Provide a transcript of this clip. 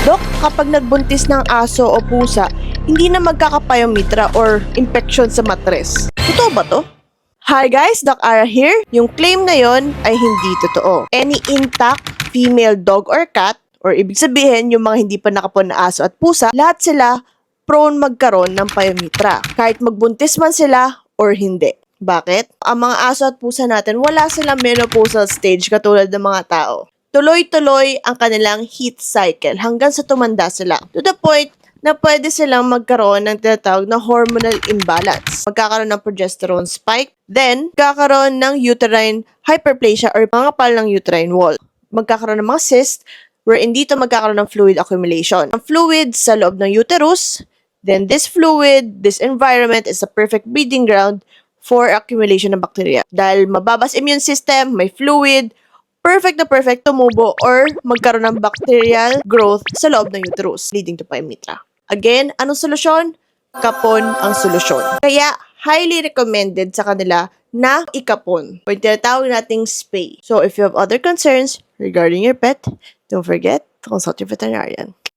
Dok, kapag nagbuntis ng aso o pusa, hindi na magkakapayomitra or infection sa matres. Totoo ba to? Hi guys, Doc Ara here. Yung claim na yon ay hindi totoo. Any intact female dog or cat, or ibig sabihin yung mga hindi pa nakapon na aso at pusa, lahat sila prone magkaroon ng payomitra. Kahit magbuntis man sila or hindi. Bakit? Ang mga aso at pusa natin, wala silang menopausal stage katulad ng mga tao. Tuloy-tuloy ang kanilang heat cycle hanggang sa tumanda sila. To the point na pwede silang magkaroon ng tinatawag na hormonal imbalance. Magkakaroon ng progesterone spike, then magkakaroon ng uterine hyperplasia or pangapal ng uterine wall. Magkakaroon ng mga cyst wherein dito magkakaroon ng fluid accumulation. Ang fluid sa loob ng uterus, then this fluid, this environment is a perfect breeding ground for accumulation ng bacteria. Dahil mababas immune system, may fluid, perfect na perfect tumubo or magkaroon ng bacterial growth sa loob ng uterus, leading to pyometra. Again, anong solusyon? Kapon ang solusyon. Kaya, highly recommended sa kanila na ikapon o yung tinatawag nating spay. So, if you have other concerns regarding your pet, don't forget to consult your veterinarian.